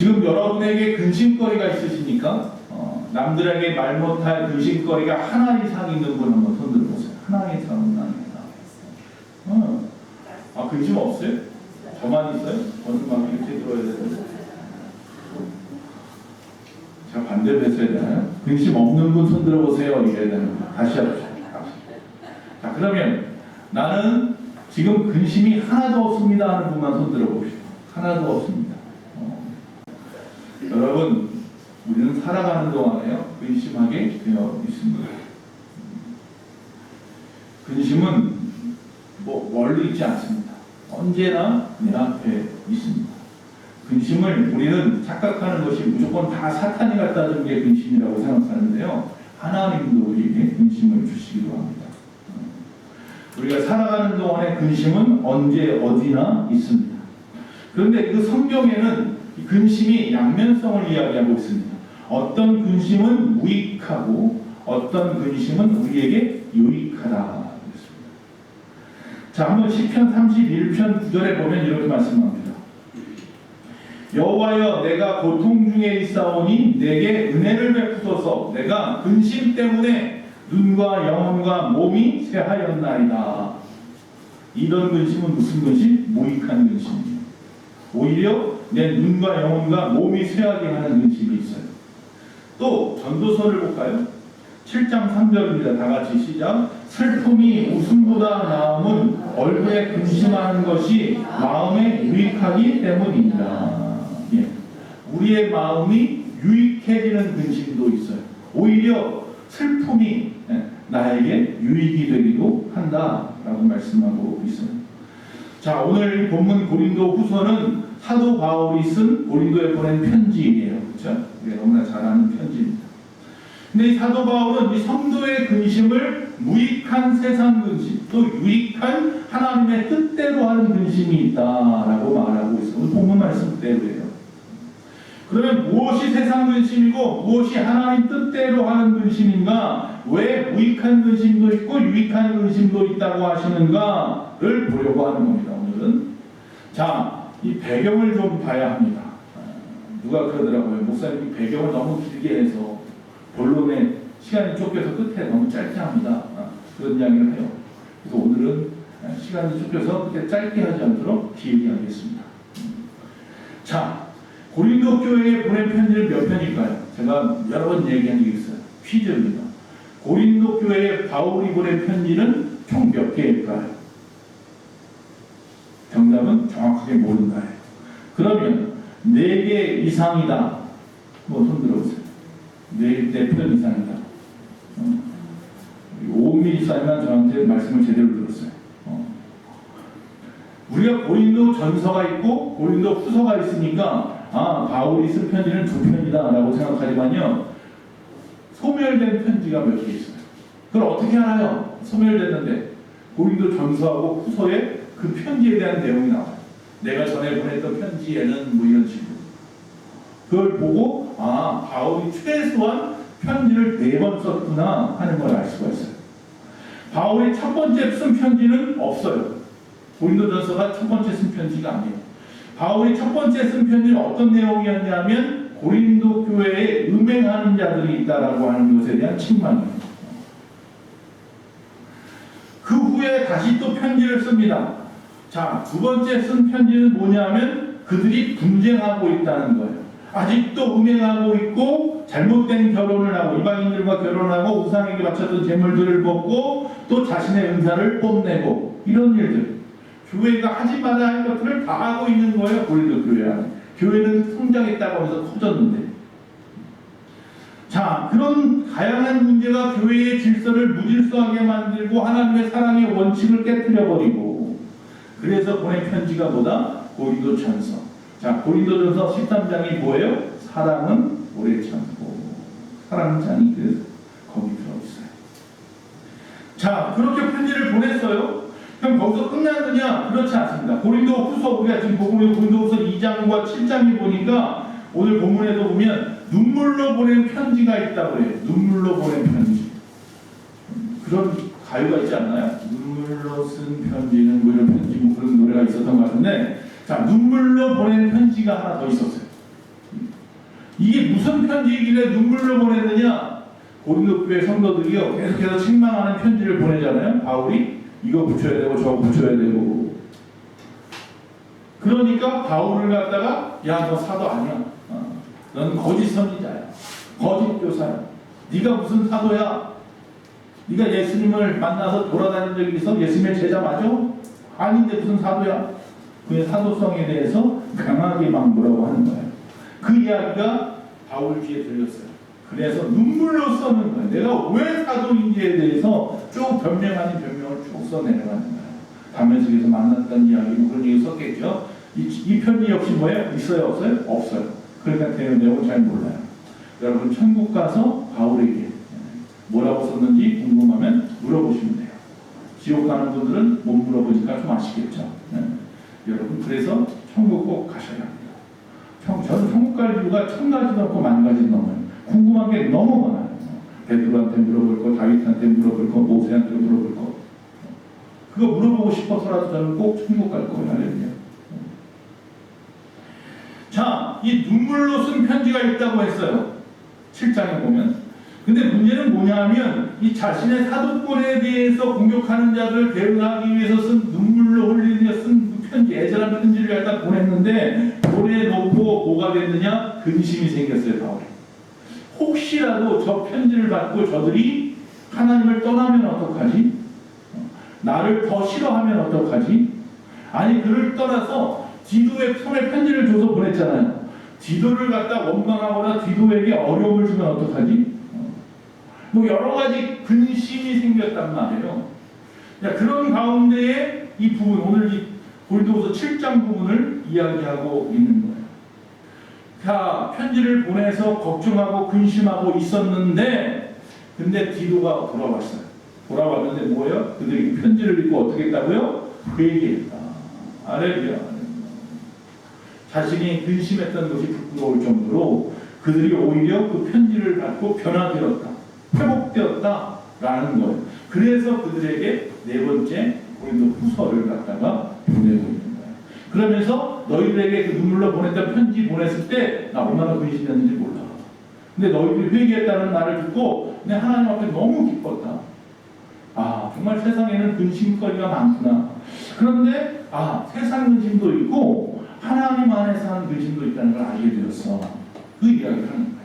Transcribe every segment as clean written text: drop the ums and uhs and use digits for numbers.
지금 여러분에게 근심거리가 있으십니까? 남들에게 말 못할 근심거리가 하나 이상 있는 분 한번 손 들어보세요. 하나 이상은 아닙니다. 근심 없어요? 저만 있어요? 저는 막 이렇게 들어야 되는데. 자, 반대로 했어야 되나요? 근심 없는 분 손 들어보세요. 이래야 되는 거예요. 다시 합시다. 자, 그러면 나는 지금 근심이 하나도 없습니다 하는 분만 손 들어봅시다. 하나도 없습니다. 여러분, 우리는 살아가는 동안에요, 근심하게 되어 있습니다. 근심은 멀리 있지 않습니다. 언제나 내 앞에 있습니다. 근심을 우리는 착각하는 것이 무조건 다 사탄이 갖다 준 게 근심이라고 생각하는데요, 하나님도 우리에게 근심을 주시기도 합니다. 우리가 살아가는 동안에 근심은 언제 어디나 있습니다. 그런데 그 성경에는 이 근심이 양면성을 이야기하고 있습니다. 어떤 근심은 무익하고 어떤 근심은 우리에게 유익하다. 자, 한번 시편 31편 9절에 보면 이렇게 말씀합니다. 여호와여, 내가 고통 중에 있사오니 내게 은혜를 베푸소서. 내가 근심 때문에 눈과 영혼과 몸이 쇠하였나이다. 이런 근심은 무슨 근심? 무익한 근심이에요. 오히려 내 눈과 영혼과 몸이 쇠하게 하는 근심이 있어요. 또 전도서를 볼까요? 7장 3절입니다. 다 같이 시작. 슬픔이 웃음보다 나음은 얼굴에 근심하는 것이 마음에 유익하기 때문입니다. 예. 우리의 마음이 유익해지는 근심도 있어요. 오히려 슬픔이 나에게 유익이 되기도 한다라고 말씀하고 있어요. 자, 오늘 본문 고린도 후서는 사도 바울이 쓴 고린도에 보낸 편지예요. 그렇죠? 우리가 너무나 잘 아는 편지입니다. 근데 이 사도 바울은 이 성도의 근심을 무익한 세상 근심, 또 유익한 하나님의 뜻대로 하는 근심이 있다라고 말하고 있어요. 오늘 본문 말씀대로예요. 그러면 무엇이 세상 근심이고 무엇이 하나님 뜻대로 하는 근심인가? 왜 무익한 근심도 있고 유익한 근심도 있다고 하시는가를 보려고 하는 겁니다. 오늘은. 자, 이 배경을 좀 봐야 합니다. 누가 그러더라고요. 목사님이 배경을 너무 길게 해서 본론에 시간이 쫓겨서 끝에 너무 짧게 합니다. 그런 이야기를 해요. 그래서 오늘은 시간이 쫓겨서 끝에 짧게 하지 않도록 길게 하겠습니다. 자, 고린도 교회에 보낸 편지는 몇 편일까요? 제가 여러 번 얘기한 적이 있어요. 퀴즈입니다. 고린도 교회에 바울이 보낸 편지는 총 몇 개일까요? 정답은 정확하게 모른다예요. 그러면 4개 이상이다. 손 들어보세요. 4편 이상이다. 오은미 집사님만 저한테 말씀을 제대로 들었어요. 우리가 고린도 전서가 있고 고린도 후서가 있으니까 바울이 쓴 편지는 2편이다 라고 생각하지만요, 소멸된 편지가 몇 개 있어요. 그걸 어떻게 알아요? 소멸됐는데 고린도 전서하고 후서에 그 편지에 대한 내용이 나와요. 내가 전에 보냈던 편지에는 이런 식으로. 그걸 보고 바울이 최소한 편지를 4번 썼구나 하는 걸 알 수가 있어요. 바울이 첫 번째 쓴 편지는 없어요. 고린도전서가 첫 번째 쓴 편지가 아니에요. 바울이 첫 번째 쓴 편지는 어떤 내용이었냐면 고린도 교회에 음행하는 자들이 있다라고 하는 것에 대한 책망이에요. 그 후에 다시 또 편지를 씁니다. 자, 2번째 쓴 편지는 뭐냐면 그들이 분쟁하고 있다는 거예요. 아직도 음행하고 있고 잘못된 결혼을 하고 이방인들과 결혼하고 우상에게 바쳤던 재물들을 먹고 또 자신의 은사를 뽐내고 이런 일들, 교회가 하지 말아야 할 것들을 다 하고 있는 거예요. 고린도 교회 안에. 교회는 성장했다고 하면서 커졌는데. 자, 그런 다양한 문제가 교회의 질서를 무질서하게 만들고 하나님의 사랑의 원칙을 깨뜨려버리고, 그래서 보낸 편지가 뭐다? 고린도전서. 자, 고린도전서 13장이 뭐예요? 사랑은 오래 참고. 사랑장이 거기 들어있어요. 자, 그렇게 편지를 보냈어요. 그럼 거기서 끝났느냐? 그렇지 않습니다. 고린도 후서, 우리가 지금 보고 있는 고린도 후서 2장과 7장에 보니까 오늘 본문에도 보면 눈물로 보낸 편지가 있다고 해요. 눈물로 보낸 편지. 그런 가요가 있지 않나요? 눈물로 쓴 편지는 이런 편지, 그런 노래가 있었던 것 같은데, 자, 눈물로 보낸 편지가 하나 더 있었어요. 이게 무슨 편지이길래 눈물로 보냈느냐? 고린도 교회 성도들이요 계속해서 책망하는 편지를 보내잖아요. 바울이 이거 붙여야 되고 저거 붙여야 되고. 그러니까 바울을 갖다가 야 너 사도 아니야. 넌 거짓 선지자야. 거짓 교사야. 네가 무슨 사도야? 네가 예수님을 만나서 돌아다닌 적이 있어? 예수님의 제자 맞아? 아닌데 무슨 사도야? 그의 사도성에 대해서 강하게 막 뭐라고 하는 거예요. 그 이야기가 바울 귀에 들렸어요. 그래서 눈물로 써는 거예요. 내가 왜 사도인지에 대해서 쭉 변명 아닌 변명을 쭉 써내려가는 거예요. 다메섹에서 만났다는 이야기, 그런 얘기 썼겠죠. 이 편지 역시 뭐예요? 있어요? 없어요? 없어요. 그러니까 내용은 잘 몰라요. 여러분 천국 가서 바울에게 뭐라고 썼는지 궁금하면 물어보시면 돼요. 지옥 가는 분들은 못 물어보니까 좀 아시겠죠. 여러분 그래서 천국 꼭 가셔야 합니다. 저는 천국 갈 이유가 1000가지도 없고 10,000가지도 넘어요. 궁금한 게 너무 많아요. 베드로한테 물어볼 거, 다윗한테 물어볼 거, 모세한테 물어볼 거. 그거 물어보고 싶어서라도 저는 꼭 천국 갈 거예요. 할렐루야. 자, 이 눈물로 쓴 편지가 있다고 했어요. 7장에 보면. 근데 문제는 뭐냐면 이 자신의 사도권에 대해서 공격하는 자들 대응하기 위해서 쓴 눈물로 흘리며 쓴 편지, 애절한 편지를 갖다 보냈는데 보내놓고 뭐가 됐느냐? 근심이 생겼어요. 바울이. 혹시라도 저 편지를 받고 저들이 하나님을 떠나면 어떡하지? 나를 더 싫어하면 어떡하지? 아니 그를 떠나서 디도의 손에 편지를 줘서 보냈잖아요. 디도를 갖다 원망하거나 디도에게 어려움을 주면 어떡하지? 뭐 여러 가지 근심이 생겼단 말이에요. 자, 그런 가운데에 이 부분, 오늘 이 고린도후서 7장 부분을 이야기하고 있는 거예요. 자, 편지를 보내서 걱정하고 근심하고 있었는데 근데 디도가 돌아왔어요. 돌아왔는데 뭐예요? 그들이 편지를 읽고 어떻게 했다고요? 그 얘기했다. 할렐루야. 자신이 근심했던 것이 부끄러울 정도로 그들이 오히려 그 편지를 받고 변화되었다. 회복되었다라는 거예요. 그래서 그들에게 네 번째 고린도 후서를 갖다가 보내고 있는 거예요. 그러면서 너희들에게 그 눈물로 보냈던 편지 보냈을 때 나 얼마나 근심했는지 몰라. 근데 너희들이 회개했다는 말을 듣고 내 하나님 앞에 너무 기뻤다. 아 정말 세상에는 근심거리가 많구나. 그런데 세상 근심도 있고 하나님 안에서 하는 근심도 있다는 걸 알게 되었어. 그 이야기를 하는 거예요.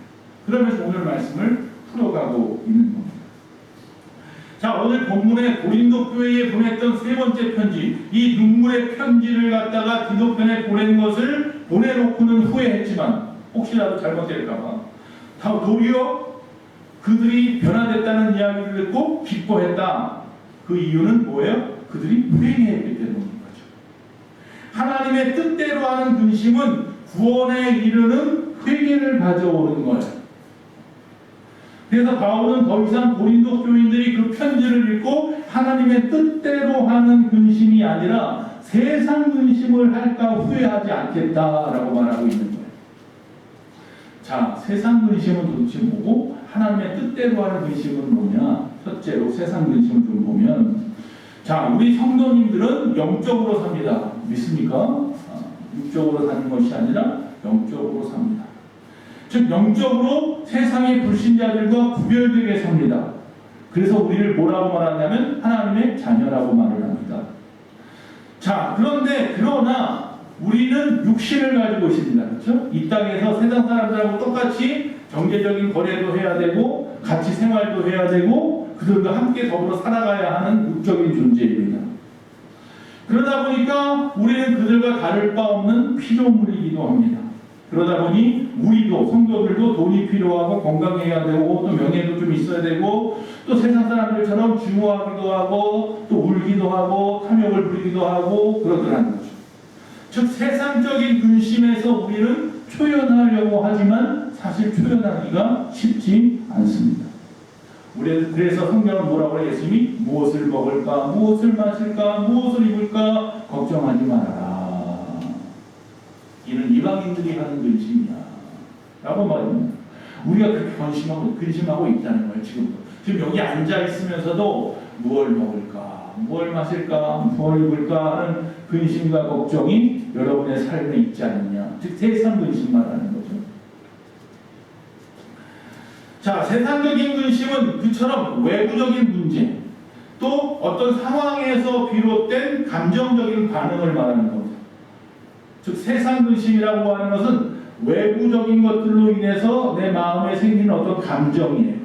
그러면서 오늘 말씀을 풀어가고 있는 겁니다. 자, 오늘 본문에 고린도 교회에 보냈던 세 번째 편지, 이 눈물의 편지를 갖다가 디도편에 보낸 것을 보내놓고는 후회했지만 혹시라도 잘못될까봐 도리어 그들이 변화됐다는 이야기를 듣고 기뻐했다. 그 이유는 뭐예요? 그들이 회개했기 때문인 거죠. 하나님의 뜻대로 하는 근심은 구원에 이르는 회개를 가져오는 거예요. 그래서 바울은 더 이상 고린도 교인들이 그 편지를 읽고 하나님의 뜻대로 하는 근심이 아니라 세상 근심을 할까 후회하지 않겠다라고 말하고 있는 거예요. 자, 세상 근심은 도대체 뭐고 하나님의 뜻대로 하는 근심은 뭐냐? 첫째로 세상 근심을 좀 보면 자, 우리 성도님들은 영적으로 삽니다. 믿습니까? 육적으로 사는 것이 아니라 영적으로 삽니다. 즉 영적으로 세상의 불신자들과 구별되게 삽니다. 그래서 우리를 뭐라고 말하냐면 하나님의 자녀라고 말을 합니다. 자, 그러나 우리는 육신을 가지고 있습니다. 그렇죠? 이 땅에서 세상 사람들하고 똑같이 경제적인 거래도 해야 되고 같이 생활도 해야 되고 그들과 함께 더불어 살아가야 하는 육적인 존재입니다. 그러다 보니까 우리는 그들과 다를 바 없는 피조물이기도 합니다. 그러다 보니 우리도 성도들도 돈이 필요하고 건강해야 되고 또 명예도 좀 있어야 되고 또 세상 사람들처럼 증오하기도 하고 또 울기도 하고 탐욕을 부리기도 하고 그러더라는 거죠. 즉 세상적인 근심에서 우리는 표현하려고 하지만 사실 표현하기가 쉽지 않습니다. 우리는 그래서 성경은 뭐라고 해요? 예수님이 무엇을 먹을까, 무엇을 마실까, 무엇을 입을까 걱정하지 말아라. 이는 이방인들이 하는 근심이야 라고 말합니다. 우리가 그렇게 근심하고 있다는 거예요. 지금 여기 앉아 있으면서도 무엇을 먹을까, 무엇을 마실까, 무엇을 입을까 하는 근심과 걱정이 여러분의 삶에 있지 않느냐. 즉 세상 근심 말하는 거죠. 자, 세상적인 근심은 그처럼 외부적인 문제, 또 어떤 상황에서 비롯된 감정적인 반응을 말하는 겁니다. 즉 세상 근심이라고 하는 것은 외부적인 것들로 인해서 내 마음에 생기는 어떤 감정이에요.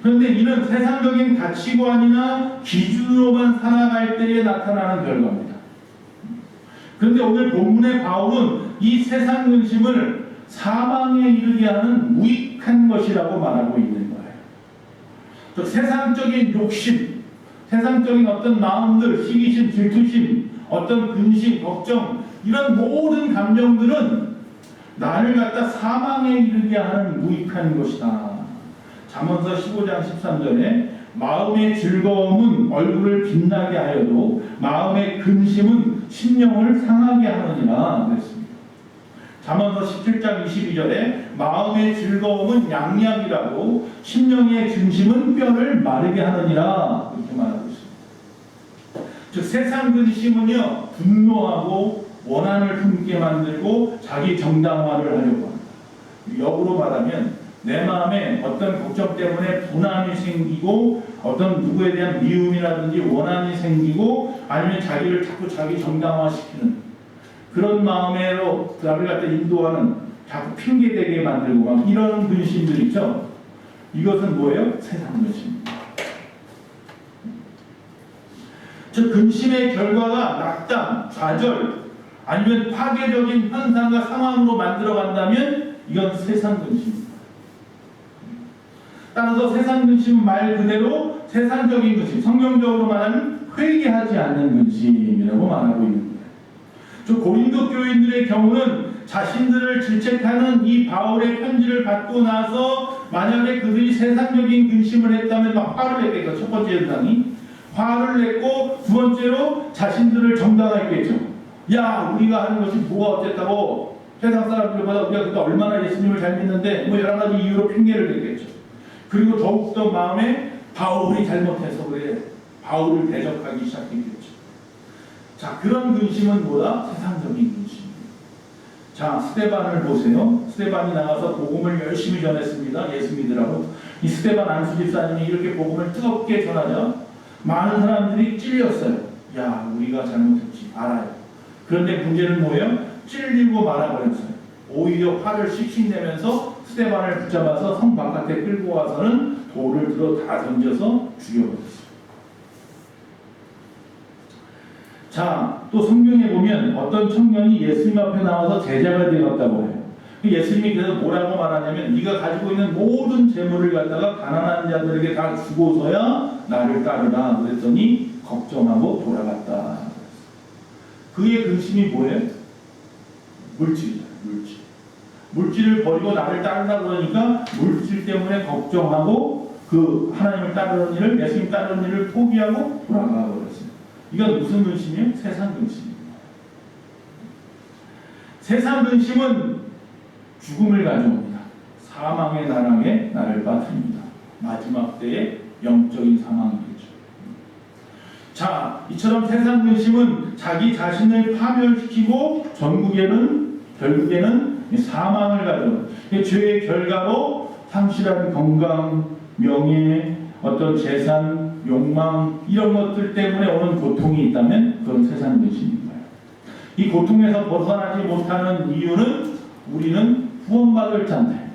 그런데 이는 세상적인 가치관이나 기준으로만 살아갈 때에 나타나는 결과입니다. 그런데 오늘 본문의 바울은 이 세상 근심을 사망에 이르게 하는 무익한 것이라고 말하고 있는 거예요. 즉 세상적인 욕심, 세상적인 어떤 마음들, 시기심, 질투심, 어떤 근심, 걱정, 이런 모든 감정들은 나를 갖다 사망에 이르게 하는 무익한 것이다. 잠언서 15장 13절에 마음의 즐거움은 얼굴을 빛나게 하여도 마음의 근심은 심령을 상하게 하느니라 그랬습니다. 잠언서 17장 22절에 마음의 즐거움은 양약이라고 심령의 근심은 뼈를 마르게 하느니라 이렇게 말하고 있습니다. 즉 세상 근심은요 분노하고 원한을 품게 만들고 자기 정당화를 하려고 합니다. 역으로 말하면 내 마음에 어떤 걱정 때문에 분함이 생기고 어떤 누구에 대한 미움이라든지 원한이 생기고 아니면 자기를 자꾸 자기 정당화시키는 그런 마음으로 나를 갖다 인도하는 자꾸 핑계대게 만들고 막 이런 근심들 있죠. 이것은 뭐예요? 세상 근심입니다. 즉 근심의 결과가 낙담, 좌절 아니면 파괴적인 현상과 상황으로 만들어간다면 이건 세상 근심입니다. 따라서 세상 근심은 말 그대로 세상적인 근심, 성경적으로 말하는 회개하지 않는 근심이라고 말하고 있는 거예요. 저 고린도 교인들의 경우는 자신들을 질책하는 이 바울의 편지를 받고 나서 만약에 그들이 세상적인 근심을 했다면 막 화를 냈겠죠. 첫 번째 현상이 화를 냈고 두 번째로 자신들을 정당화했겠죠. 야 우리가 하는 것이 뭐가 어쨌다고 세상 사람들보다 우리가 그때 얼마나 예수님을 잘 믿는데 뭐 여러 가지 이유로 핑계를 댔겠죠. 그리고 더욱더 마음에 바울이 잘못해서 그래 바울을 대적하기 시작했겠죠. 자 그런 근심은 뭐다? 세상적인 근심. 자 스데반을 보세요. 스데반이 나가서 복음을 열심히 전했습니다. 예수 믿으라고. 이 스데반 안수 집사님이 이렇게 복음을 뜨겁게 전하자 많은 사람들이 찔렸어요. 야 우리가 잘못했지 알아요. 그런데 문제는 뭐예요? 찔리고 말아버렸어요. 오히려 화를 씩씩 내면서 스데반을 붙잡아서 성 바깥에 끌고 와서는 돌을 들어 다 던져서 죽여버렸어요. 자, 또 성경에 보면 어떤 청년이 예수님 앞에 나와서 제자가 되었다고 해요. 예수님이 그래서 뭐라고 말하냐면 네가 가지고 있는 모든 재물을 갖다가 가난한 자들에게 다 주고서야 나를 따르라 그랬더니 걱정하고 돌아갔다. 그의 근심이 뭐예요? 물질이잖아요. 물질을 버리고 나를 따르라 그러니까 물질 때문에 걱정하고 그 하나님을 따르는 일을 예수님 따르는 일을 포기하고 돌아가 버렸어요. 이건 무슨 근심이에요? 세상 근심입니다. 세상 근심은 죽음을 가져옵니다. 사망의 나락에 나를 빠뜨립니다. 마지막 때의 영적인 상황이겠죠. 자, 이처럼 세상 근심은 자기 자신을 파멸시키고 결국에는 사망을 가져오는 죄의 결과로 상실한 건강, 명예, 어떤 재산, 욕망 이런 것들 때문에 오는 고통이 있다면 그건 세상 근심인 거예요. 이 고통에서 벗어나지 못하는 이유는 우리는 구원받을 자인데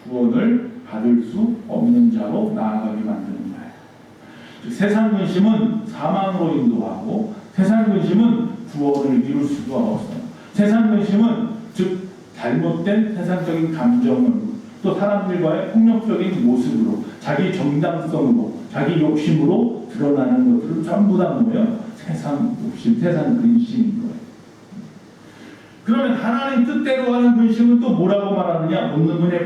구원을 받을 수 없는 자로 나아가게 만드는 거예요. 즉 세상 근심은 사망으로 인도하고 세상 근심은 구원을 이룰 수가 없어요. 세상 근심은 즉 잘못된 세상적인 감정으로 또 사람들과의 폭력적인 모습으로 자기 정당성으로 자기 욕심으로 드러나는 것들은 전부 다 뭐예요? 세상 욕심, 세상 근심인 거예요. 그러면 하나님 뜻대로 하는 근심은 또 뭐라고 말하느냐? 본문에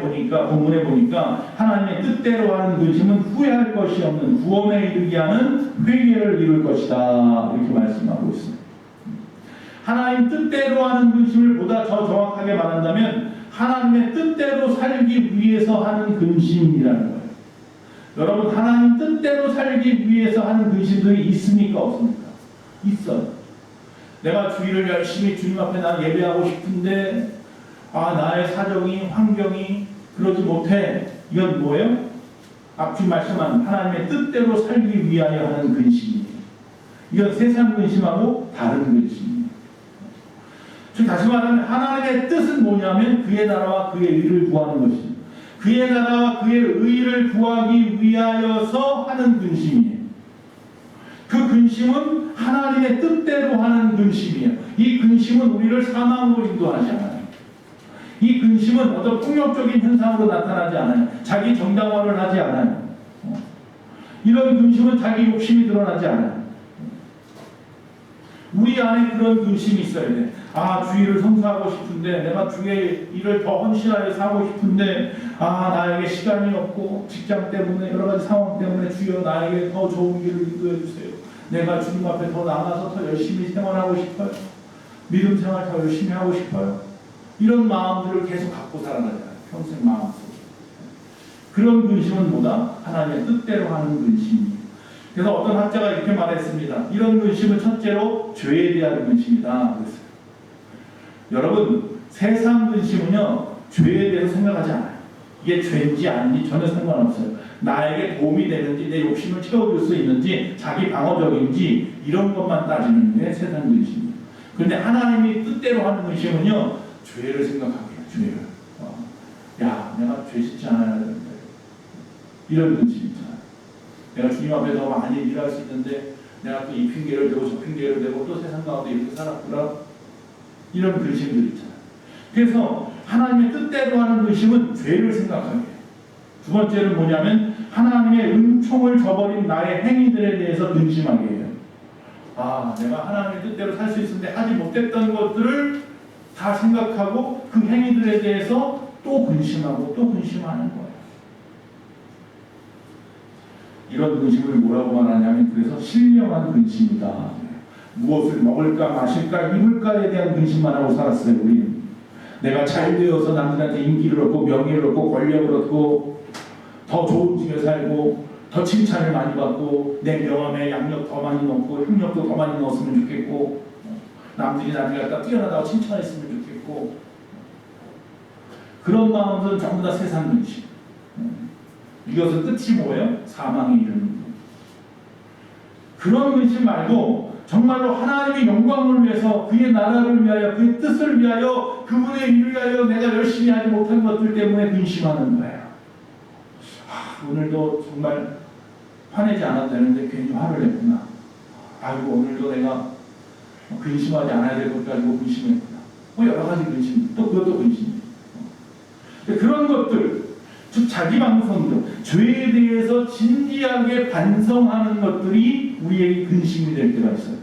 보니까 하나님의 뜻대로 하는 근심은 후회할 것이 없는 구원에 이르게 하는 회개를 이룰 것이다 이렇게 말씀하고 있습니다. 하나님 뜻대로 하는 근심을 보다 더 정확하게 말한다면 하나님의 뜻대로 살기 위해서 하는 근심이라는 거예요. 여러분 하나님 뜻대로 살기 위해서 하는 근심들이 있습니까? 없습니까? 있어요. 내가 주일을 열심히 주님 앞에 나 예배하고 싶은데 나의 사정이 환경이 그러지 못해. 이건 뭐예요? 앞뒤 말씀한 하나님의 뜻대로 살기 위하여 하는 근심이에요. 이건 세상 근심하고 다른 근심이에요. 즉 다시 말하면 하나님의 뜻은 뭐냐면 그의 나라와 그의 의를 구하는 것입니다. 그의 나라와 그의 의를 구하기 위하여서 하는 근심이에요. 그 근심은 하나님의 뜻대로 하는 근심이에요. 이 근심은 우리를 사망으로 인도하지 않아요. 이 근심은 어떤 폭력적인 현상으로 나타나지 않아요. 자기 정당화를 하지 않아요. 이런 근심은 자기 욕심이 드러나지 않아요. 우리 안에 그런 근심이 있어야 돼. 아, 주의를 성수하고 싶은데, 내가 주의 일을 더 헌신하여 사고 싶은데, 아, 나에게 시간이 없고 직장 때문에 여러 가지 상황 때문에 주여 나에게 더 좋은 길을 인도해 주세요. 내가 주님 앞에 더 나가서 더 열심히 생활하고 싶어요. 믿음 생활 더 열심히 하고 싶어요. 이런 마음들을 계속 갖고 살아가잖아요. 평생 마음속에. 그런 근심은 뭐다? 하나님의 뜻대로 하는 근심이에요. 그래서 어떤 학자가 이렇게 말했습니다. 이런 근심은 첫째로 죄에 대한 근심이다. 그랬어요. 여러분, 세상 근심은요, 죄에 대해서 생각하지 않아요. 이게 죄인지 아닌지 전혀 상관없어요. 나에게 도움이 되는지, 내 욕심을 채워줄 수 있는지, 자기 방어적인지, 이런 것만 따지는 게 세상 근심이에요. 그런데 하나님이 뜻대로 하는 근심은요, 죄를 생각하게요. 죄를. 야, 내가 죄 짓지 않아야 되는데. 이런 근심 있잖아요. 내가 주님 앞에 더 많이 일할 수 있는데 내가 또 이 핑계를 대고 저 핑계를 대고 또 세상 가운데 이렇게 살았구나. 이런 근심들 있잖아요. 그래서 하나님의 뜻대로 하는 근심은 죄를 생각하게 해요. 두 번째는 뭐냐면 하나님의 은총을 저버린 나의 행위들에 대해서 근심하게 해요. 아, 내가 하나님의 뜻대로 살 수 있었는데 하지 못했던 것들을 다 생각하고 그 행위들에 대해서 또 근심하고 또 근심하는 거예요. 이런 근심을 뭐라고 말하냐면 그래서 신령한 근심이다. 무엇을 먹을까 마실까 입을까에 대한 근심만 하고 살았어요. 우리는 내가 잘 되어서 남들한테 인기를 얻고 명예를 얻고 권력을 얻고 더 좋은 집에 살고 더 칭찬을 많이 받고 내 명함에 양력 더 많이 넣고 학력도 더 많이 넣었으면 좋겠고 남들이 나를 갖다 뛰어나다고 칭찬했으면 좋겠고 그런 마음들은 전부 다 세상 근심. 이것은 끝이 뭐예요? 사망에 이르는 것. 그런 근심 말고 정말로 하나님의 영광을 위해서 그의 나라를 위하여 그의 뜻을 위하여 그분의 일을 위하여 내가 열심히 하지 못한 것들 때문에 근심하는 거예요. 아, 오늘도 정말 화내지 않아도 되는데 괜히 화를 냈구나. 아이고 오늘도 내가 근심하지 않아야 될 것 가지고 근심했구나. 뭐 여러 가지 근심, 또 그것도 근심. 그런 것들, 즉 자기 반성들, 죄에 대해서 진지하게 반성하는 것들이 우리에게 근심이 될 때가 있어요.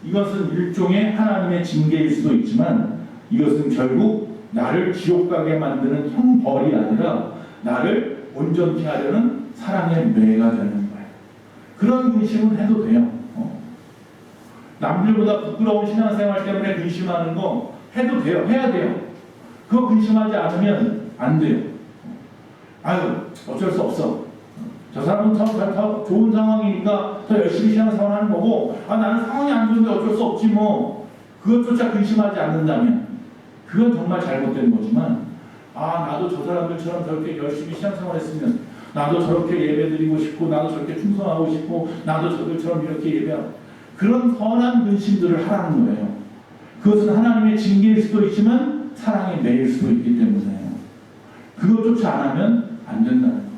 이것은 일종의 하나님의 징계일 수도 있지만 이것은 결국 나를 지옥 가게 만드는 형벌이 아니라 나를 온전케 하려는 사랑의 매가 되는 거예요. 그런 근심은 해도 돼요. 남들보다 부끄러운 신앙생활 때문에 근심하는 거 해도 돼요. 해야 돼요. 그거 근심하지 않으면 안 돼요. 아유, 어쩔 수 없어. 저 사람은 더 좋은 상황이니까 더 열심히 신앙생활 하는 거고, 아, 나는 상황이 안 좋은데 어쩔 수 없지 뭐. 그것조차 근심하지 않는다면, 그건 정말 잘못된 거지만, 아, 나도 저 사람들처럼 저렇게 열심히 신앙생활 했으면, 나도 저렇게 예배드리고 싶고, 나도 저렇게 충성하고 싶고, 나도 저들처럼 이렇게 예배하고, 그런 선한 근심들을 하라는 거예요. 그것은 하나님의 징계일 수도 있지만, 사랑의 매일 수도 있기 때문에 그것조차 안 하면 안 된다는 거예요.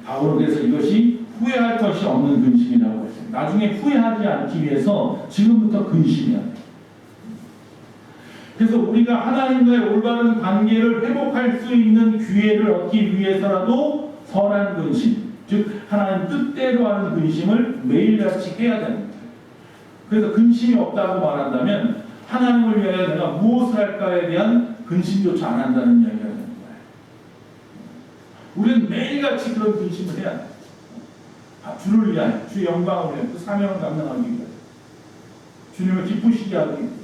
바울은 그래서 이것이 후회할 것이 없는 근심이라고 했어요. 나중에 후회하지 않기 위해서 지금부터 근심해야 돼요. 그래서 우리가 하나님과의 올바른 관계를 회복할 수 있는 기회를 얻기 위해서라도 선한 근심, 즉 하나님 뜻대로 하는 근심을 매일같이 해야 됩니다. 그래서 근심이 없다고 말한다면 하나님을 위하여 내가 무엇을 할까에 대한 근심조차 안 한다는 이야기가 되는 거예요. 우리는 매일같이 그런 근심을 해야 돼요. 주를 위하여, 주의 영광을 위하여, 그 사명을 감당하기 위하여, 주님을 기쁘시게 하기 위해서.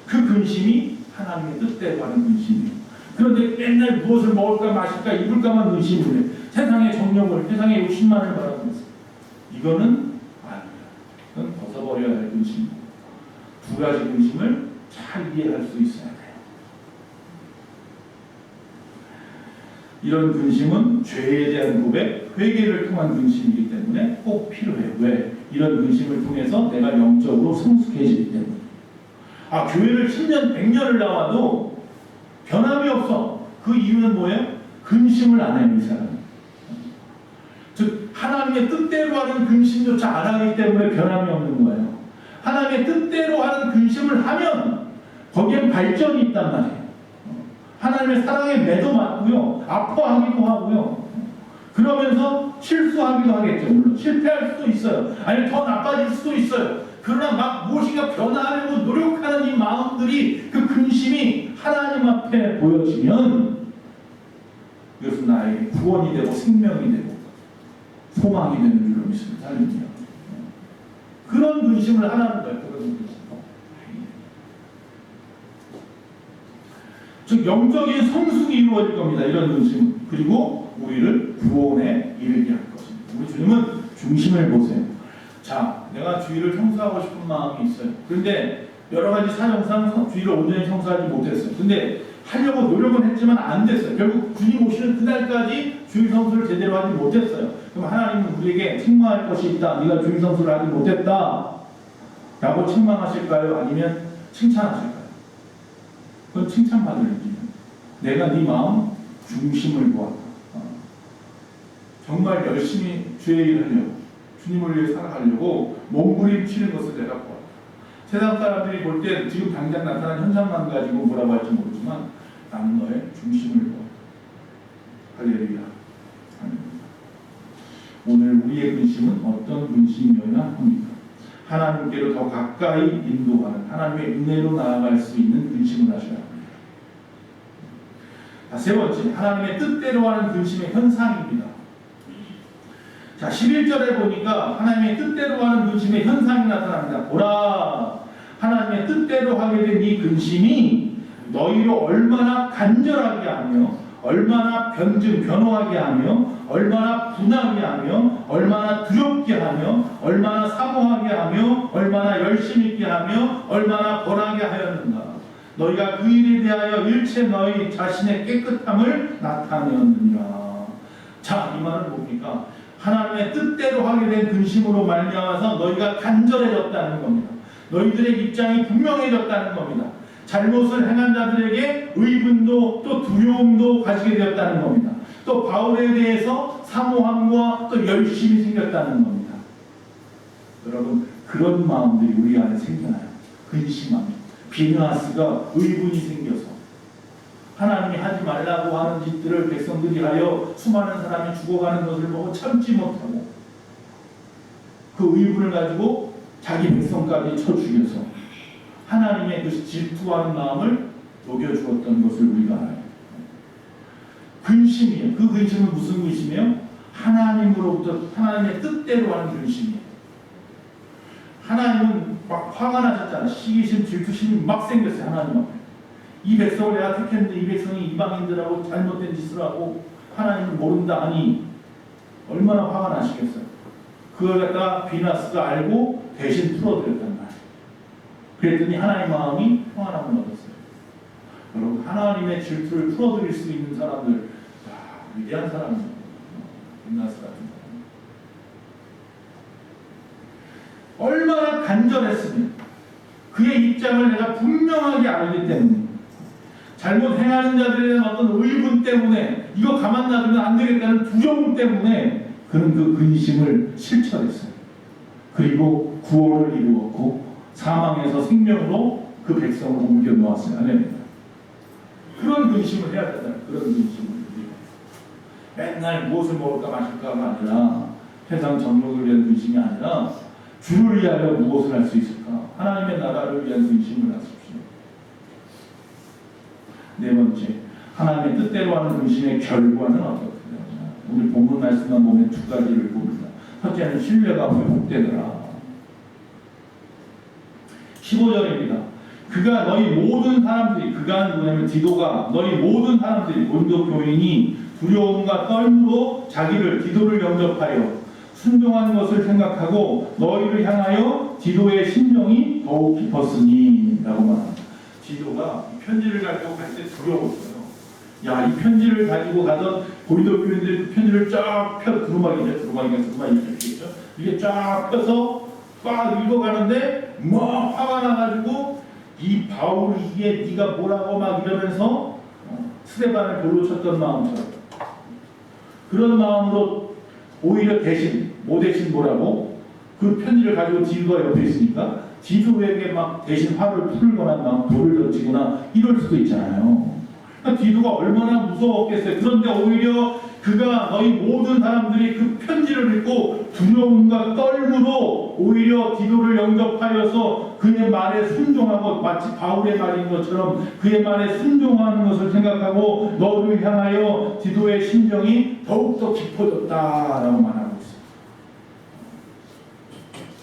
그 근심이 하나님의 뜻대로 하는 근심이에요. 그런데 맨날 무엇을 먹을까 마실까 입을까만 근심을 해요. 세상의 정욕을, 세상의 욕심만을 바라보면서. 이거는 아니에요. 그건 벗어버려야 할 근심이에요. 두 가지 근심을 잘 이해할 수 있어야 돼요. 이런 근심은 죄에 대한 고백, 회개를 통한 근심이기 때문에 꼭 필요해요. 왜? 이런 근심을 통해서 내가 영적으로 성숙해지기 때문에. 교회를 10년, 100년을 나와도 변함이 없어. 그 이유는 뭐예요? 근심을 안 해요, 이 사람은. 즉, 하나님의 뜻대로 하는 근심조차 안 하기 때문에 변함이 없는 거예요. 하나님의 뜻대로 하는 근심을 하면 거기에 발전이 있단 말이에요. 하나님의 사랑에 매도 맞고요. 아파하기도 하고요. 그러면서 실수하기도 하겠죠. 물론 실패할 수도 있어요. 아니면 더 나빠질 수도 있어요. 그러나 막 무엇인가 변화하려고 노력하는 이 마음들이, 그 근심이 하나님 앞에 보여지면 이것은 나에게 구원이 되고 생명이 되고 소망이 되는 줄로 믿습니다. 할렐루야. 그런 근심을 하라는 거예요. 그런 근심. 즉 영적인 성숙이 이루어질 겁니다. 이런 근심. 그리고 우리를 구원에 이르게 할 것입니다. 우리 주님은 중심을 보세요. 자, 내가 주의를 성수하고 싶은 마음이 있어요. 그런데 여러 가지 사정상 주의를 온전히 성수하지 못했어요. 근데 하려고 노력은 했지만 안 됐어요. 결국 주님 오시는 그날까지 주의 성수를 제대로 하지 못했어요. 그럼 하나님은 우리에게 책망할 것이 있다. 네가 주의 성수를 하지 못했다. 라고 책망하실까요? 아니면 칭찬하실까요? 그건 칭찬받을 일이에요. 내가 네 마음 중심을 보았다. 정말 열심히 주의 일을 하려고, 주님을 위해 살아가려고 몸부림치는 것을 내가 보았다. 세상 사람들이 볼 때 지금 당장 나타난 현상만 가지고 뭐라고 할지 모르지만 나는 너의 중심을 보았다. 할렐루야. 오늘 우리의 근심은 어떤 근심이어야 합니까? 하나님께로 더 가까이 인도하는, 하나님의 은혜로 나아갈 수 있는 근심을 하셔야 합니다. 세 번째, 하나님의 뜻대로 하는 근심의 현상입니다. 자, 11절에 보니까 하나님의 뜻대로 하는 근심의 현상이 나타납니다. 보라, 하나님의 뜻대로 하게 된 이 근심이 너희로 얼마나 간절하게 하며, 얼마나 변화하게 하며, 얼마나 분하게 하며, 얼마나 두렵게 하며, 얼마나 사모하게 하며, 얼마나 열심히 있게 하며, 얼마나 권하게 하였는가. 너희가 그 일에 대하여 일체 너희 자신의 깨끗함을 나타내었느니라. 자, 이 말은 뭡니까? 하나님의 뜻대로 하게 된 근심으로 말미암아서 너희가 간절해졌다는 겁니다. 너희들의 입장이 분명해졌다는 겁니다. 잘못을 행한 자들에게 의분도 또 두려움도 가지게 되었다는 겁니다. 또 바울에 대해서 사모함과 또 열심이 생겼다는 겁니다. 여러분, 그런 마음들이 우리 안에 생겨나요. 근심합니다. 비느하스가 의분이 생겨서 하나님이 하지 말라고 하는 짓들을 백성들이 하여 수많은 사람이 죽어가는 것을 보고 참지 못하고 그 의분을 가지고 자기 백성까지 쳐 죽여서 하나님의 그 질투하는 마음을 녹여주었던 것을 우리가 알아요. 근심이에요. 그 근심은 무슨 근심이에요? 하나님으로부터 하나님의 뜻대로 하는 근심이에요. 하나님은 막 화가 나셨잖아. 시기심, 질투심이 막 생겼어요. 하나님 앞에. 이 백성을 내가 택했는데 이 백성이 이방인들하고 잘못된 짓을 하고 하나님을 모른다 하니 얼마나 화가 나시겠어요. 그걸 갖다가 비나스가 알고 대신 풀어드렸단 말이에요. 그랬더니 하나님의 마음이 평안함을 얻었어요. 여러분, 하나님의 질투를 풀어드릴 수 있는 사람들, 위대한 사람입니다. 비나스 같은 사람. 얼마나 간절했으면 그의 입장을 내가 분명하게 알기 때문에, 잘못 행하는 자들에 대한 어떤 의분 때문에, 이거 가만 놔두면 안 되겠다는 두려움 때문에 그는 그 근심을 실천했어요. 그리고 구원을 이루었고 사망에서 생명으로 그 백성을 옮겨 놓았어요. 아멘. 그런 근심을 해야 된다. 그런 근심을. 맨날 무엇을 먹을까 마실까가 아니라, 세상 정욕을 위한 근심이 아니라 주를 위하여 무엇을 할 수 있을까? 하나님의 나라를 위한 근심을 하십시오. 네 번째, 하나님의 뜻대로 하는 근심의 결과는 어떻게 되느냐? 오늘 본문 말씀만 보면 두 가지를 봅니다. 첫째는 신뢰가 회복되더라. 15절입니다. 그가 너희 모든 사람들이, 그가 누구냐면 디도가 너희 모든 사람들이, 본도 교인이 두려움과 떨므로 자기를 디도를 영접하여 순종한 것을 생각하고 너희를 향하여 디도의 심정이 더욱 깊었으니 라고 말합니다. 디도가 편지를 가지고 갈 때 두려웠어요. 야, 이 편지를 가지고 가던 고린도 교인들이 그 편지를 쫙 펴, 두루마기가 이렇게 있죠. 이게 쫙 펴서 막 읽어가는데 막 화가 나가지고 이 바울이 이게 네가 뭐라고 막 이러면서 스데반을 돌로 쳤던 마음처럼 그런 마음으로 오히려 대신 뭐라고 그 편지를 가지고 디도가 옆에 있으니까 디도에게 막 대신 화를 풀거나 막 돌을 던지거나 이럴 수도 있잖아요. 그러니까 디도가 얼마나 무서웠겠어요. 그런데 오히려 그가 너희 모든 사람들이 그 편지를 읽고 두려움과 떨므로 오히려 디도를 영접하여서 그의 말에 순종하고 마치 바울의 말인 것처럼 그의 말에 순종하는 것을 생각하고 너를 향하여 디도의 심정이 더욱더 깊어졌다라고 말하고 있습니다.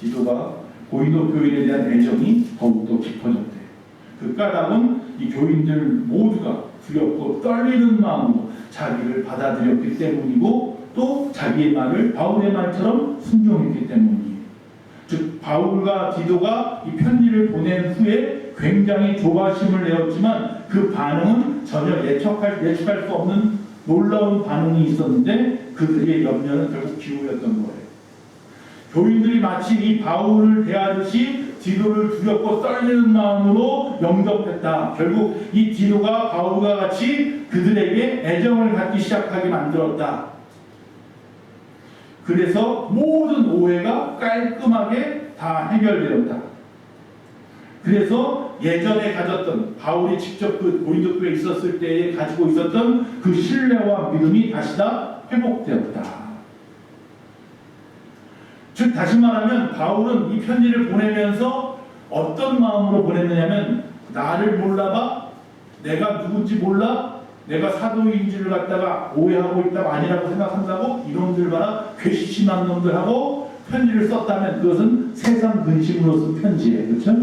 디도가 고린도 교인에 대한 애정이 더욱더 깊어졌대. 그 까닭은 이 교인들 모두가 두렵고 떨리는 마음으로 자기를 받아들였기 때문이고 또 자기의 말을 바울의 말처럼 순종했기 때문이에요. 즉 바울과 디도가 이 편지를 보낸 후에 굉장히 조바심을 내었지만 그 반응은 전혀 예측할 수 없는 놀라운 반응이 있었는데 그들의 염려는 결국 기우였던 거예요. 교인들이 마치 이 바울을 대하듯이 디도를 두렵고 떨리는 마음으로 영접했다. 결국 이 디도가 바울과 같이 그들에게 애정을 갖기 시작하게 만들었다. 그래서 모든 오해가 깔끔하게 다 해결되었다. 그래서 예전에 가졌던 바울이 직접 그 고린도 교회에 있었을 때에 가지고 있었던 그 신뢰와 믿음이 다시 다 회복되었다. 즉 다시 말하면 바울은 이 편지를 보내면서 어떤 마음으로 보냈느냐면 나를 몰라봐? 내가 누군지 몰라? 내가 사도인지를 갖다가 오해하고 있다가 아니라고 생각한다고? 이놈들 봐라 괴심한 놈들하고 편지를 썼다면 그것은 세상 근심으로 쓴 편지예요. 그렇죠?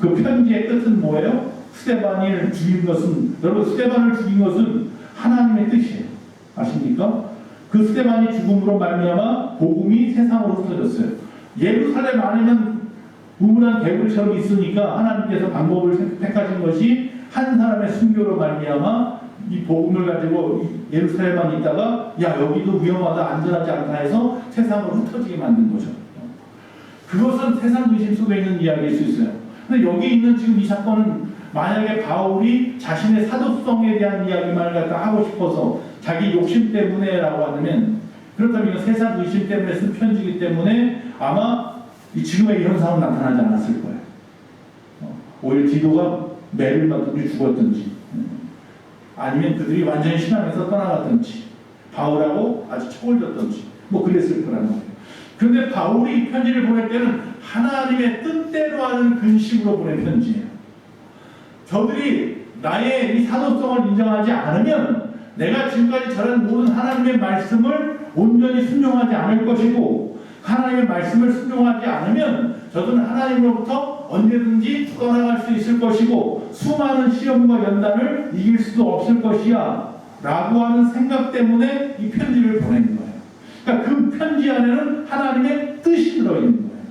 그 편지의 끝은 뭐예요? 스데반을 죽인 것은 여러분 스데반을 죽인 것은 하나님의 뜻이에요. 아십니까? 그 스데반이 죽음으로 말미암아 복음이 세상으로 흩어졌어요. 예루살렘 안에는 우물한 개굴처럼 있으니까 하나님께서 방법을 택하신 것이 한 사람의 순교로 말미암아 이 복음을 가지고 예루살렘 안에 있다가 야 여기도 위험하다 안전하지 않다 해서 세상으로 흩어지게 만든 거죠. 그것은 세상 근심 속에 있는 이야기일 수 있어요. 근데 여기 있는 지금 이 사건은 만약에 바울이 자신의 사도성에 대한 이야기만 갖다 하고 싶어서 자기 욕심 때문에라고 하면 그렇다면 세상 의심 때문에 쓴 편지이기 때문에 아마 지금의 이런 상황은 나타나지 않았을 거예요. 오히려 디도가 매를 맞든지 죽었든지 아니면 그들이 완전히 신앙에서 떠나갔든지 바울하고 아주 초월졌든지 뭐 그랬을 거라는 거예요. 그런데 바울이 이 편지를 보낼 때는 하나님의 뜻대로 하는 근심으로 보낸 편지예요. 저들이 나의 이 사도성을 인정하지 않으면 내가 지금까지 전한 모든 하나님의 말씀을 온전히 순종하지 않을 것이고 하나님의 말씀을 순종하지 않으면 저들은 하나님으로부터 언제든지 떠나갈 수 있을 것이고 수많은 시험과 연단을 이길 수도 없을 것이야 라고 하는 생각 때문에 이 편지를 보낸 거예요. 그러니까 그 편지 안에는 하나님의 뜻이 들어있는 거예요.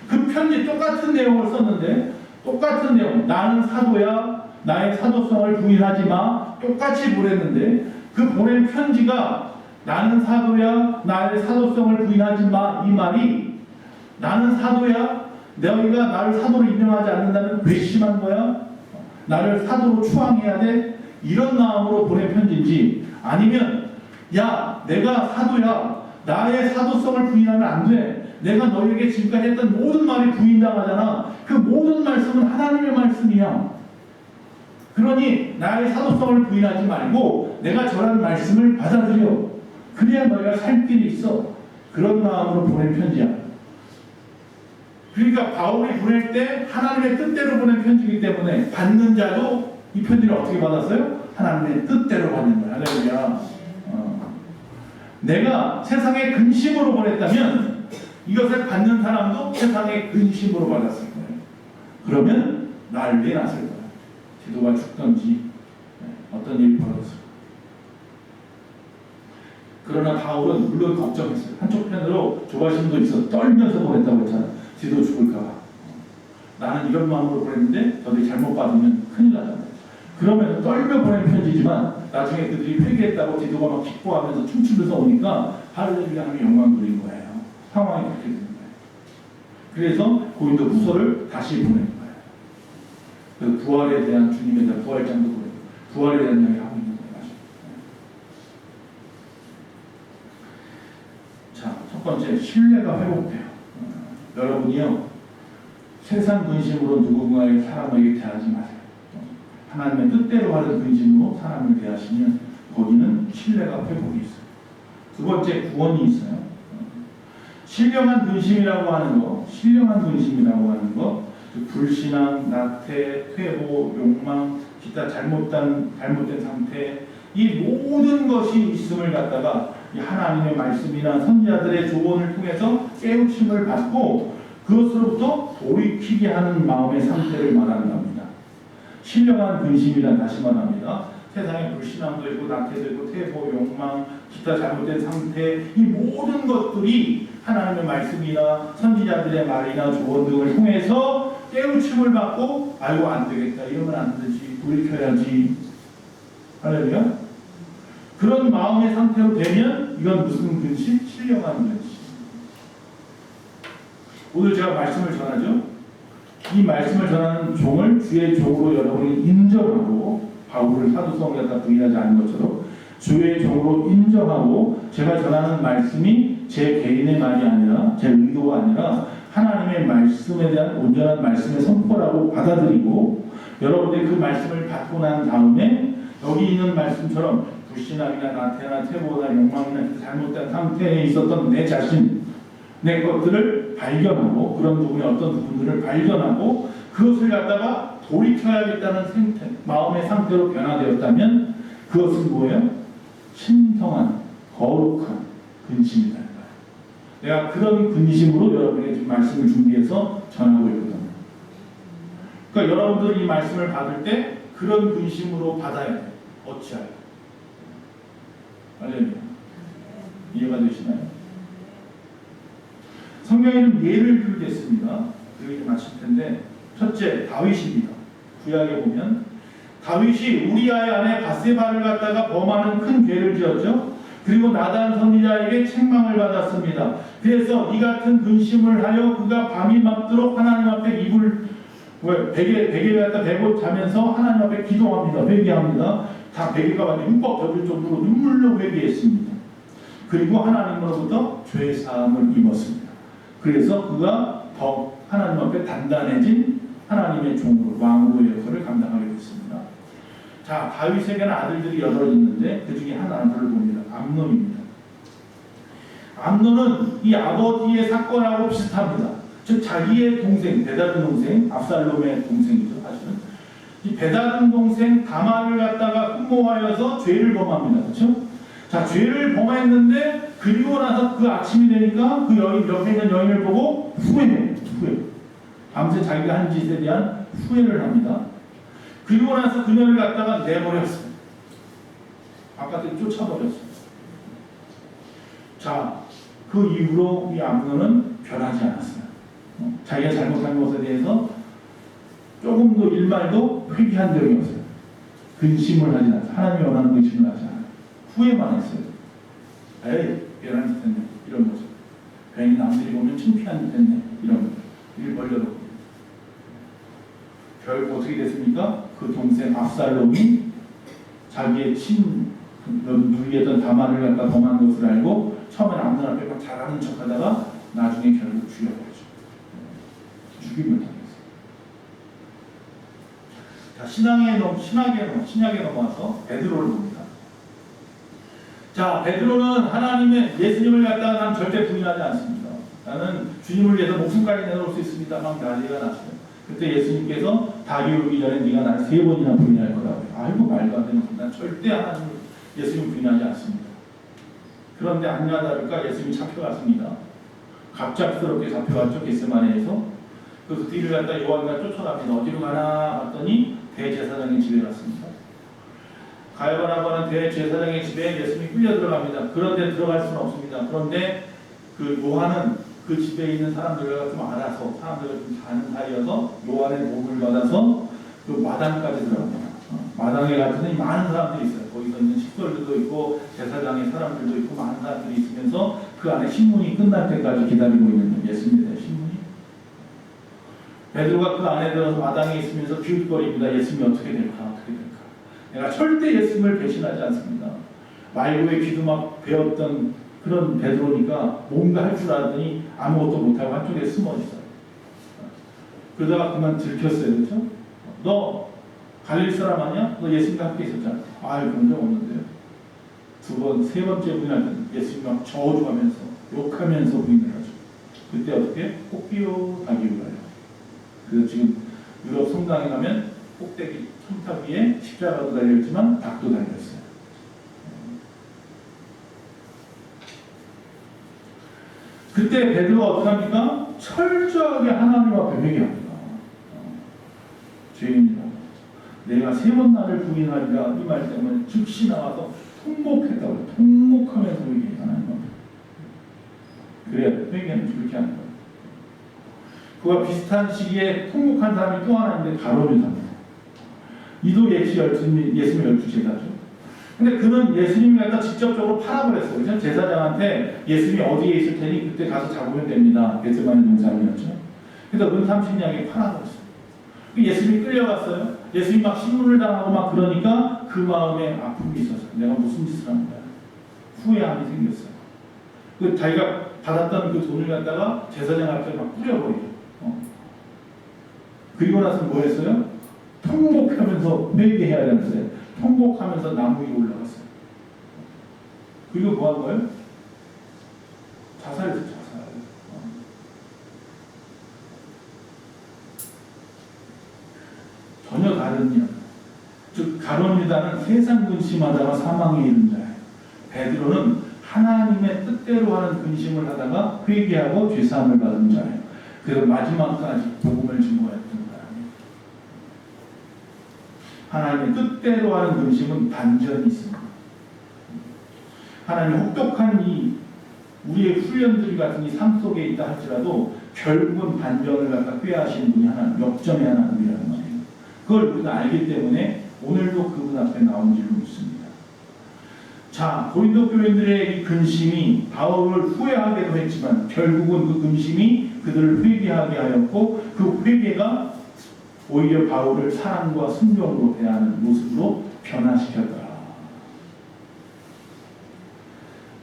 그 편지 똑같은 내용을 썼는데 똑같은 내용 나는 사도야 나의 사도성을 부인하지 마 똑같이 보냈는데 그 보낸 편지가 나는 사도야 나의 사도성을 부인하지 마 이 말이 나는 사도야 너희가 나를 사도로 인정하지 않는다면 괘씸한 거야 나를 사도로 추앙해야 돼 이런 마음으로 보낸 편지인지 아니면 야 내가 사도야 나의 사도성을 부인하면 안 돼 내가 너에게 지금까지 했던 모든 말이 부인당하잖아 그 모든 말씀은 하나님의 말씀이야 그러니 나의 사도성을 부인하지 말고 내가 전한 말씀을 받아들여 그래야 너희가 살 길이 있어 그런 마음으로 보낸 편지야. 그러니까 바울이 보낼 때 하나님의 뜻대로 보낸 편지이기 때문에 받는 자도 이 편지를 어떻게 받았어요? 하나님의 뜻대로 받는 거야. 할렐루야. 내가 세상의 근심으로 보냈다면 이것을 받는 사람도 세상의 근심으로 받았을 거예요. 그러면 난리 났을 거예요. 디도가 죽던지 어떤 일이 벌어졌어요. 그러나 바울은 물론 걱정했어요. 한쪽편으로 조바심도 있어 떨면서 보냈다고 했잖아. 디도 죽을까 봐. 나는 이런 마음으로 보냈는데 너희들이 잘못 받으면 큰일 나잖아. 그러면 떨며 보낸 편지지만 나중에 그들이 회개했다고 디도가 막 기뻐하면서 춤추면서 오니까 할렐루야 하며 영광 돌린 거예요. 상황이 그렇게 되는 거예요. 그래서 고린도 후서를 다시 보낸 거예요. 그래서 부활에 대한 주님에 대한 부활장도 보내고 부활에 대한 이야기 하고 있는 거예요. 자, 첫 번째 신뢰가 회복돼요. 여러분이요 세상 근심으로 누군가의 사람에게 대하지 마세요. 하나님의 뜻대로 하는 근심으로 사람을 대하시면 거기는 신뢰가 회복이 있어요. 두 번째 구원이 있어요. 신령한 근심이라고 하는 거, 불신앙, 나태, 퇴보, 욕망, 기타 잘못된 상태, 이 모든 것이 있음을 갖다가 하나님의 말씀이나 선지자들의 조언을 통해서 깨우침을 받고 그것으로부터 돌이키게 하는 마음의 상태를 말하는 겁니다. 신령한 근심이란 다시 말합니다. 세상에 불신앙도 있고 나태도 있고 퇴보, 욕망, 기타 잘못된 상태, 이 모든 것들이 하나님의 말씀이나 선지자들의 말이나 조언 등을 통해서 깨우침을 받고 아이고 안 되겠다, 이러면 안 되지, 돌이켜야지, 할렐루야. 그런 마음의 상태로 되면 이건 무슨 근심? 신령한 근심. 오늘 제가 말씀을 전하죠. 이 말씀을 전하는 종을 주의 종으로 여러분이 인정하고, 바울을 사도성에 갖다 부인하지 않은 것처럼 주의 종으로 인정하고, 제가 전하는 말씀이 제 개인의 말이 아니라 제 의도가 아니라 하나님의 말씀에 대한 온전한 말씀의 선포라고 받아들이고, 여러분들이 그 말씀을 받고 난 다음에 여기 있는 말씀처럼 불신앙이나 나태나 퇴보나 욕망이나 잘못된 상태에 있었던 내 자신, 내 것들을 발견하고, 그런 부분의 어떤 부분들을 발견하고 그것을 갖다가 돌이켜야겠다는 상태, 마음의 상태로 변화되었다면 그것은 뭐예요? 신성한 거룩한 근심이다. 내가 그런 근심으로 여러분에게 지금 말씀을 준비해서 전하고 있거든요. 그러니까 여러분들이 이 말씀을 받을 때 그런 근심으로 받아야 돼요. 어찌하여? 할렐루야. 이해가 되시나요? 성경에는 예를 들겠습니다. 그게 좀 마칠 텐데, 첫째 다윗입니다. 구약에 보면 다윗이 우리아의 아내 바세바를 갖다가 범하는 큰 죄를 지었죠. 그리고 나단 선지자에게 책망을 받았습니다. 그래서 이 같은 근심을 하여 그가 밤이 맞도록 하나님 앞에 베개를 갖다 베고 자면서 하나님 앞에 기도합니다. 회개합니다. 다 베개가 완전히 흠뻑 젖을 정도로 눈물로 회개했습니다. 그리고 하나님으로부터 죄 사함을 입었습니다. 그래서 그가 더 하나님 앞에 단단해진 하나님의 종으로, 왕으로의 역할을 감당하게 됐습니다. 자, 다윗에게는 아들들이 여럿 있는데 그 중에 한 아들을 봅니다. 암논입니다. 암논은 이 아버지의 사건하고 비슷합니다. 즉 자기의 동생, 배다른 동생, 압살롬의 동생이죠. 사실은 이 배다른 동생 다말을 갖다가 흠모하여서 죄를 범합니다. 그렇죠? 자, 죄를 범했는데 그리고 나서 그 아침이 되니까 그 여인, 옆에 있는 여인을 보고 후회. 밤새 자기가 한 짓에 대한 후회를 합니다. 그리고 나서 그녀를 갖다가 내버렸어요. 바깥에 쫓아버렸어요. 자, 그 이후로 이 암논은 변하지 않았어요. 자기가 잘못한 것에 대해서 조금도 일말도 회개한 적이 없어요. 근심을 하지 않았어요. 하나님이 원하는 근심을 하지 않아요. 후회만 했어요. 에이, 변한 듯 했네. 이런 모습. 괜히 남들이 보면 창피한 듯 했네. 이런 모습. 일 벌려놓고. 결국 어떻게 됐습니까? 그 동생 압살롬이 자기의 누이였던 다말을 갖다 범한 것을 알고 처음에 암논 앞에 막 잘하는 척하다가 나중에 결국 죽여버렸죠. 죽임을 당했어요. 자, 신약에 넘어와서 베드로를 봅니다. 자, 베드로는 하나님의 예수님을 갖다가 난 절대 부인하지 않습니다. 나는 주님을 위해서 목숨까지 내놓을 수 있습니다. 막 난리가 났어요. 그때 예수님께서 닭이 울기 전에 네가 나를 3번이나 부인할 거라고요. 아이고 말도 안 되는 소리. 난 절대 하나님 예수님 부인하지 않습니다. 그런데 아니나 다를까 예수님이 잡혀갔습니다. 갑작스럽게 잡혀갔죠. 겟세마네에서. 그 뒤를 갖다 요한이가 쫓아갑니다. 어디로 가나 봤더니 대제사장의 집에 갔습니다. 가야바라고 하는 대제사장의 집에 예수님이 끌려 들어갑니다. 그런데 들어갈 수는 없습니다. 그런데 그 요한은 그 집에 있는 사람들과 좀 알아서, 사람들과 좀 자는 사이여서 요한의 도움을 받아서 그 마당까지 들어갑니다. 마당 마당에 갔더니 많은 사람들이 있어요. 거기서 있는 식솔들도 있고 제사장의 사람들도 있고 많은 사람들이 있으면서 그 안에 신문이 끝날 때까지 기다리고 있는 예수님의 신문이. 베드로가 그 안에 들어서 마당에 있으면서 비웃거립니다. 예수님이 어떻게 될까 어떻게 될까. 내가 절대 예수님을 배신하지 않습니다. 말고의 귀도 막 배웠던 그런 베드로니까 뭔가 할 줄 알았더니 아무것도 못하고 한쪽에 숨어 있어요. 그러다가 그만 들켰어요. 그렇죠? 너 갈릴 사람 아니야? 너 예수님과 함께 있었잖아. 아유, 그런 적 없는데요. 두 번, 세 번째 부인할 때는 예수님 막 저주하면서 욕하면서 부인을 하죠. 그때 어떻게? 꼭기요 다 기울어요. 그래서 지금 유럽 성당에 가면 꼭대기 첨탑 위에 십자가도 달려있지만 닭도 달려있어요. 그때 베드로가 어떻게 합니까? 철저하게 하나님 앞에 회개합니다. 죄인이라고. 내가 세 번 나를 부인하리라 이 말 때문에 즉시 나와서 통곡했다고. 통곡하면서 회개해요. 하나님 앞에. 그래야 회개는 그렇게 하는 거예요. 그와 비슷한 시기에 통곡한 사람이 또 하나 있는데 가룟유다입니다. 이도 예수님의 12제자죠. 근데 그는 예수님이 갖다 직접적으로 팔아버렸어요. 그죠? 제사장한테 예수님이 어디에 있을 테니 그때 가서 잡으면 됩니다. 겟세마네 동산이었죠. 그래서 은삼십냥에 팔아버렸어요. 예수님이 끌려갔어요. 예수님이 막 신문을 당하고 막 그러니까 그 마음에 아픔이 있었어요. 내가 무슨 짓을 한 거야. 후회함이 생겼어요. 그 자기가 받았던 그 돈을 갖다가 제사장 앞에 막 뿌려버리죠. 그리고 나서 뭐 했어요? 통곡하면서 회개해야 되는데 통곡하면서 나무 위로 올라갔어요. 그리고 뭐 한 거예요? 자살했어요. 자살. 전혀 다른 일. 즉 가룟유다는 세상 근심하다가 사망에 이른 자예요. 베드로는 하나님의 뜻대로 하는 근심을 하다가 회개하고 죄사함을 받은 자예요. 그래서 마지막까지 복음을 증거했던 사람이에요. 하나님의 뜻대로 하는 근심은 반전이 있습니다. 하나님 혹독한 이 우리의 훈련들 같은 이 삶 속에 있다 할지라도 결국은 반전을 갖다 꾀하시는 분이 하나님, 역점의 하나님이라는 말이에요. 그걸 우리가 알기 때문에 오늘도 그분 앞에 나온 줄로 믿습니다. 자, 고린도 교인들의 이 근심이 바울을 후회하게도 했지만 결국은 그 근심이 그들을 회개하게 하였고 그 회개가 오히려 바울을 사랑과 순종으로 대하는 모습으로 변화시켰더라.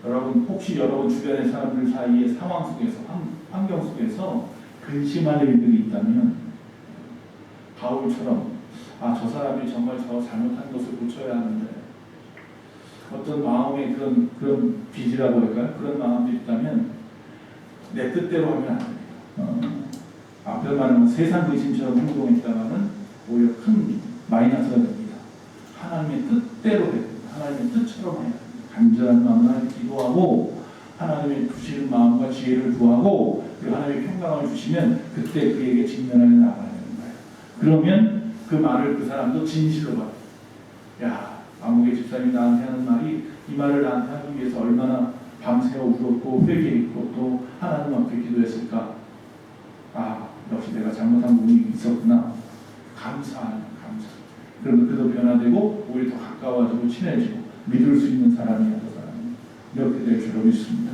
여러분 혹시 여러분 주변의 사람들 사이의 상황 속에서 환경 속에서 근심할 일들이 있다면 바울처럼 저 사람이 정말 저 잘못한 것을 고쳐야 하는데 어떤 마음의 그런 빚이라고 할까요? 그런 마음이 있다면 내 뜻대로 하면 안 돼요. 앞에 말하면 세상 근심처럼 행동했다가는 오히려 큰 마이너스가 됩니다. 하나님의 뜻대로 해야 됩니다. 하나님의 뜻처럼 해야 됩니다. 간절한 마음으로 기도하고 하나님의 주시는 마음과 지혜를 구하고 그리고 하나님의 평강을 주시면 그때 그에게 직면하여 나가야 되는 거예요. 그러면 그 말을 그 사람도 진실로 봐요. 야, 아무개 집사님이 나한테 하는 말이 이 말을 나한테 하기 위해서 얼마나 밤새워 울었고 회개했고 또 하나님 앞에 기도했을까. 역시 내가 잘못한 부분이 있었구나. 감사. 그러면 그도 변화되고 오히려 더 가까워지고 친해지고 믿을 수 있는 사람이야. 그 사람이 이렇게 될 줄로 믿습니다.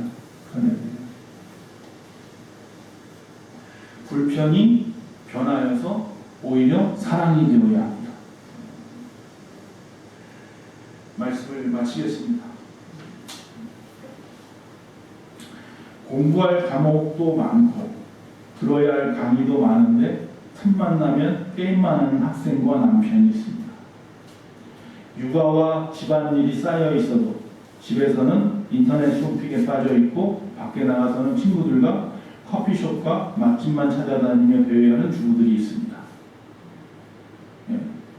불편이 변하여서 오히려 사랑이 되어야 합니다. 말씀을 마치겠습니다. 공부할 과목도 많고 들어야 할 강의도 많은데 틈만 나면 게임만 하는 학생과 남편이 있습니다. 육아와 집안일이 쌓여 있어도 집에서는 인터넷 쇼핑에 빠져 있고 밖에 나가서는 친구들과 커피숍과 맛집만 찾아다니며 대회하는 주부들이 있습니다.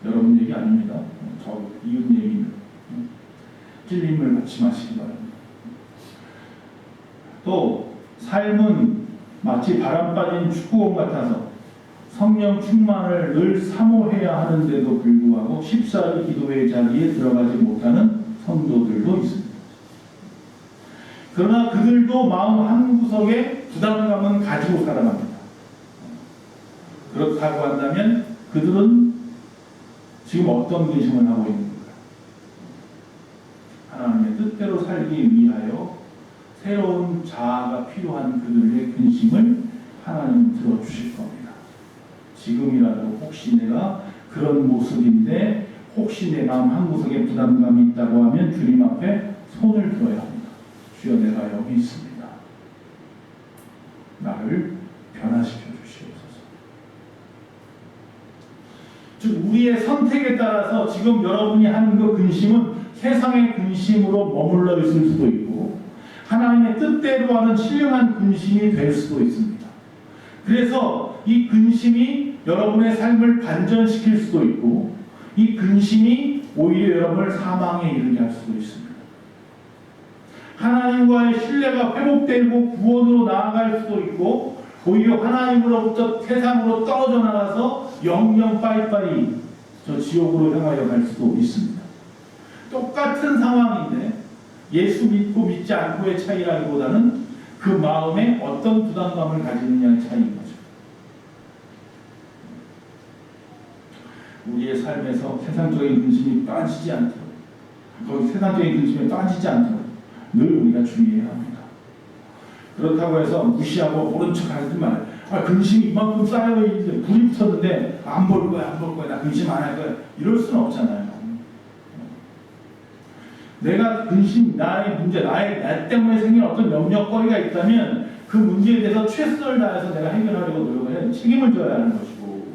여러분 얘기 아닙니다. 저 이웃 얘기입니다. 찔림을 받지 마시기 바랍니다. 또 삶은 마치 바람 빠진 축구공 같아서 성령 충만을 늘 사모해야 하는데도 불구하고 쉽사리 기도의 자리에 들어가지 못하는 성도들도 있습니다. 그러나 그들도 마음 한구석에 부담감은 가지고 살아갑니다. 그렇다고 한다면 그들은 지금 어떤 근심을 하고 있는 건가요? 하나님의 뜻대로 살기 위하여 새로운 자아가 필요한 그들의 근심을 하나님 들어주실 겁니다. 지금이라도 혹시 내가 그런 모습인데 혹시 내 마음 한구석에 부담감이 있다고 하면 주님 앞에 손을 들어야 합니다. 주여, 내가 여기 있습니다. 나를 변화시켜 주시옵소서. 즉 우리의 선택에 따라서 지금 여러분이 하는 그 근심은 세상의 근심으로 머물러 있을 수도 있고 하나님의 뜻대로 하는 신령한 근심이 될 수도 있습니다. 그래서 이 근심이 여러분의 삶을 반전시킬 수도 있고 이 근심이 오히려 여러분을 사망에 이르게 할 수도 있습니다. 하나님과의 신뢰가 회복되고 구원으로 나아갈 수도 있고 오히려 하나님으로부터 세상으로 떨어져 나가서 영영 빠이빠이 저 지옥으로 향하여 갈 수도 있습니다. 똑같은 상황인데 예수 믿고 믿지 않고의 차이라기보다는 그 마음에 어떤 부담감을 가지느냐의 차이인 거죠. 우리의 삶에서 세상적인 근심이 빠지지 않도록 거기 세상적인 근심에 빠지지 않도록 늘 우리가 주의해야 합니다. 그렇다고 해서 무시하고 모른 척 하지 말. 근심이 이만큼 쌓여있는데 불이 붙었는데 안 볼 거야, 안 볼 거야, 나 근심 안 할 거야. 이럴 수는 없잖아요. 내가 근심, 나의 문제, 나 때문에 생긴 어떤 염려거리가 있다면 그 문제에 대해서 최선을 다해서 내가 해결하려고 노력을 해야 책임을 져야 하는 것이고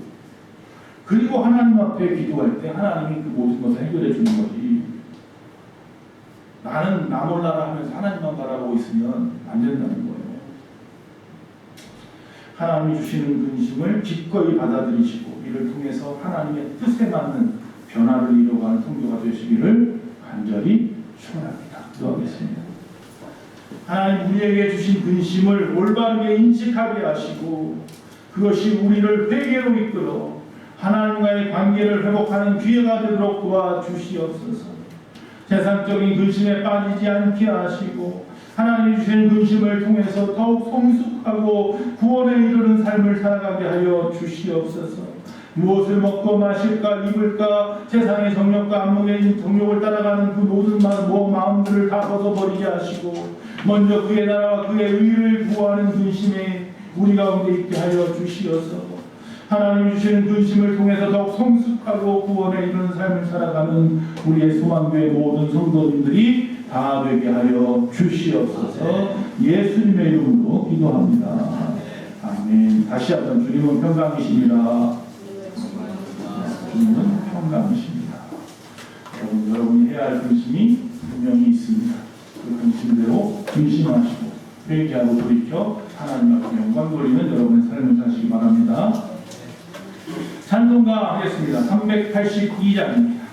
그리고 하나님 앞에 기도할 때 하나님이 그 모든 것을 해결해 주는 거지. 나는 나 몰라라 하면서 하나님만 바라보고 있으면 안 된다는 거예요. 하나님이 주시는 근심을 기꺼이 받아들이시고 이를 통해서 하나님의 뜻에 맞는 변화를 이루어가는 성도가 되시기를 간절히 축원합니다. 기도하겠습니다. 하나님 우리에게 주신 근심을 올바르게 인식하게 하시고 그것이 우리를 회개로 이끌어 하나님과의 관계를 회복하는 기회가 되도록 도와주시옵소서. 세상적인 근심에 빠지지 않게 하시고 하나님이 주신 근심을 통해서 더욱 성숙하고 구원에 이르는 삶을 살아가게 하여 주시옵소서. 무엇을 먹고 마실까 입을까 세상의 정욕과 안목의 정욕을 따라가는 그 모든 마음들을 다 벗어버리게 하시고 먼저 그의 나라와 그의 의를 구하는 근심에 우리 가운데 있게 하여 주시옵소서. 하나님이 주시는 근심을 통해서 더욱 성숙하고 구원에 이르는 삶을 살아가는 우리의 소망교회 모든 성도님들이 다 되게 하여 주시옵소서. 예수님의 이름으로 기도합니다. 아멘. 다시 한번 주님은 평강이십니다. 주님은 평강이십니다. 여러분이 해야 할 근심이 분명히 있습니다. 그 근심대로 근심하시고 회개하고 돌이켜 하나님 앞에 영광 돌리는 여러분의 삶을 사시기 바랍니다. 찬송가 하겠습니다. 382장입니다.